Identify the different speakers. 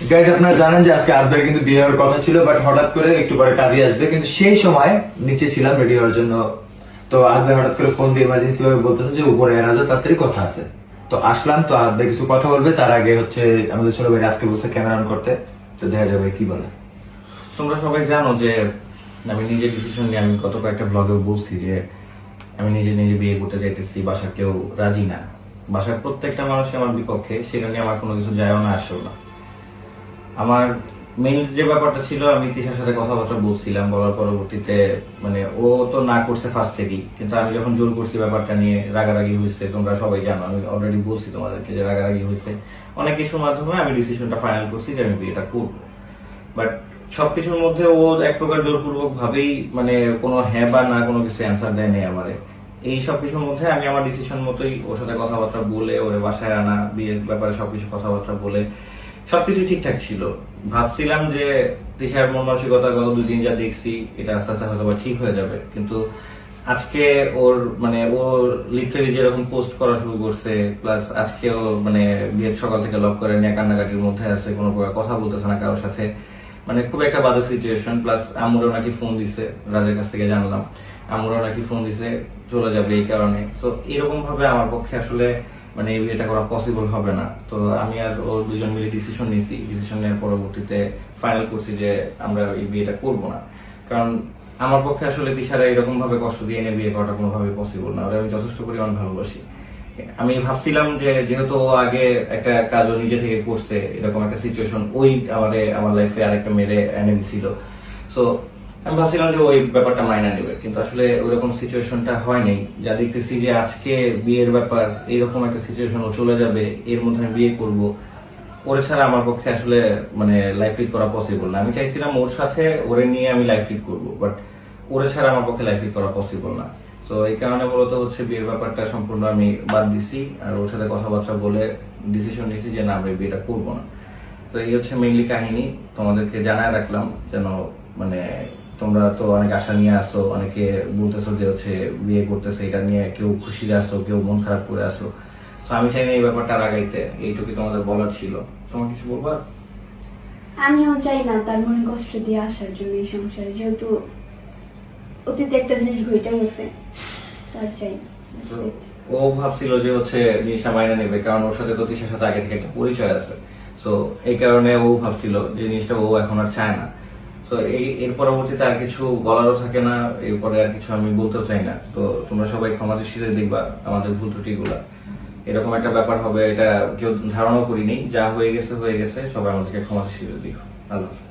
Speaker 1: Guys আপনারা জানেন যে আজকে আবদার কিন্তু বিয়ে হওয়ার কথা ছিল, বাট হঠাৎ করে একটু পরে কাজে আসবে, কিন্তু সেই সময় নিচে ছিলাম রেডি হওয়ার জন্য। তো আবদার হঠাৎ করে ফোন দিয়ে ইমার্জেন্সি ভাবে বলতেছে যে উপরে রাজা তাড়াতাড়ি কথা আছে। তো আসলাম, তো আবদার কিছু কথা বলবে, তার আগে হচ্ছে আমাদের ছোট ভাই আজকে বলছে ক্যামেরা অন করতে, তো দেখা যাবে কি বলে।
Speaker 2: তোমরা সবাই জানো যে আমি নিজের ডিসিশন নিয়ে আমি গত কয়েকটা ব্লগে বলছি যে আমি নিজে নিজে বিয়ে করতে চাইতেছি, বাসার কেউ রাজি না, বাসার প্রত্যেকটা মানুষই আমার বিপক্ষে, সেটা নিয়ে আমার কোনো কিছু যায়ও না আসেও না। আমার মেইন যে ব্যাপারটা ছিল, আমি তিশার সাথে কথাবার্তা বলছিলাম, বলার পরবর্তীতে মানে ও তো না করছে ফার্স্ট থেকেই, কিন্তু আমি যখন জোর করছি ব্যাপারটা নিয়ে রাগারাগি হয়েছে। তোমরা সবাই জানো, আমি অলরেডি বলছি তোমাদেরকে যে রাগারাগি হয়েছে। অনেক কিছুর মাধ্যমে আমি ডিসিশনটা ফাইনাল করছি যে আমি বিয়েটা করবো। বাট সবকিছুর মধ্যে ও এক প্রকার জোরপূর্বক ভাবেই মানে কোনো হ্যাঁ বা না কোনো কিছু অ্যান্সার দেয় নেই আমারে। এই সবকিছুর মধ্যে আমি আমার ডিসিশন মতোই ওর সাথে কথাবার্তা বলে, ওরে বাসায় আনা, বিয়ের ব্যাপারে সবকিছু কথাবার্তা বলে সবকিছু ঠিকঠাক ছিল। ভাবছিলাম যে তিশার মন মানসিকতা গত দুদিন যা দেখছি এটা আস্তে আস্তে হয়তো ঠিক হয়ে যাবে, কিন্তু আজকে ওর মানে ও লিটারালি যেরকম পোস্ট করা শুরু করছে, প্লাস আজকে ও মানে বিয়ের সকাল থেকে লক করে নিয়ে কান্নাকাটির মধ্যে আছে, কোনো প্রকার কথা বলতেছে না কারোর সাথে, মানে খুব একটা বাজে সিচুয়েশন। প্লাস আমুরও নাকি ফোন দিছে, রাজের কাছ থেকে জানলাম আমুরও নাকি ফোন দিছে চলে যাবে এই কারণে। তো এরকম ভাবে আমার পক্ষে আসলে মানে এই বিয়েটা করা পসিবল হবে না। তো আমি আর ওর দুজন মিলে ডিসিশন নিয়েছি, ডিসিশন নেওয়ার পরবর্তীতে ফাইনাল করছি যে আমরা এই বিয়েটা করবো না। কারণ আমার পক্ষে আসলে তিশারা এরকম ভাবে কষ্ট দিয়ে এনে বিয়ে করাটা কোনোভাবে পসিবল না। ওরা আমি যথেষ্ট পরিমাণ ভালোবাসি। আমি ভাবছিলাম যে যেহেতু ও আগে একটা কাজও নিজে থেকে করছে, এরকম একটা সিচুয়েশন ওই আমার লাইফে আরেকটা মেরে এনে দিছিল, সো আমি ভাবছিলাম যে ওই ব্যাপারটা মাইনা নেবে, কিন্তু আসলে ওইরকম সিচুয়েশনটা হয়নি। যা দেখতেছি যে আজকে বিয়ের ব্যাপার, এরকম একটা সিচুয়েশন ও চলে যাবে, এর মধ্যে আমি বিয়ে করবো, ওরে ছাড়া আমার পক্ষে আসলে মানে লাইফ লিড করা পসিবল না। আমি চাইছিলাম ওর সাথে ওরে নিয়ে আমি লাইফ লিড করবো, বাট ওরে ছাড়া আমার পক্ষে লাইফ লিড করা পসিবল না। তো এই কারণে মূলত হচ্ছে বিয়ের ব্যাপারটা সম্পূর্ণ আমি বাদ দিছি, আর ওর সাথে কথাবার্তা বলে ডিসিশন নিয়েছি যে না, আমরা বিয়েটা করবো না। তো এই হচ্ছে মেইনলি কাহিনী, তোমাদেরকে জানায় রাখলাম যেন মানে তোমরা তো অনেক আশা নিয়ে আসো, অনেকে বলতেছো যে হচ্ছে বিয়ে করতেছে, এটা নিয়ে কেউ খুশিতে আসো, কেউ মন খারাপ করে আসো। তো আমি চাই না এই ব্যাপারটা আগাইতে, এইটুকু তোমাদের বলার ছিল। তোমার কিছু বলবার?
Speaker 3: আমিও চাই না তার মনে কষ্ট দিয়ে আসার জন্য এই সংসারে, যেহেতু অতীতে একটা জিনিস ঘটে গেছে, তার চাই না।
Speaker 2: তো ও ভাবছিল যে হচ্ছে জিনিসটা মাইনে নেবে, কারণ ওর সাথে তো তিশার সাথে আগে থেকে একটা পরিচয় আছে। তো এই কারণে ও ভাবছিল যে জিনিসটা ও এখন আর চায় না। তো এর পরবর্তীতে আর কিছু বলারও থাকে না, এরপরে আর কিছু আমি বলতেও চাই না। তো তোমরা সবাই ক্ষমা দৃষ্টিতে দেখবা আমাদের ভুল ত্রুটিগুলা। এরকম একটা ব্যাপার হবে এটা কেউ ধারণাও করিনি, যা হয়ে গেছে হয়ে গেছে, সবাই আমাদেরকে ক্ষমা দৃষ্টিতে দেখো। আল্লাহ হাফেজ।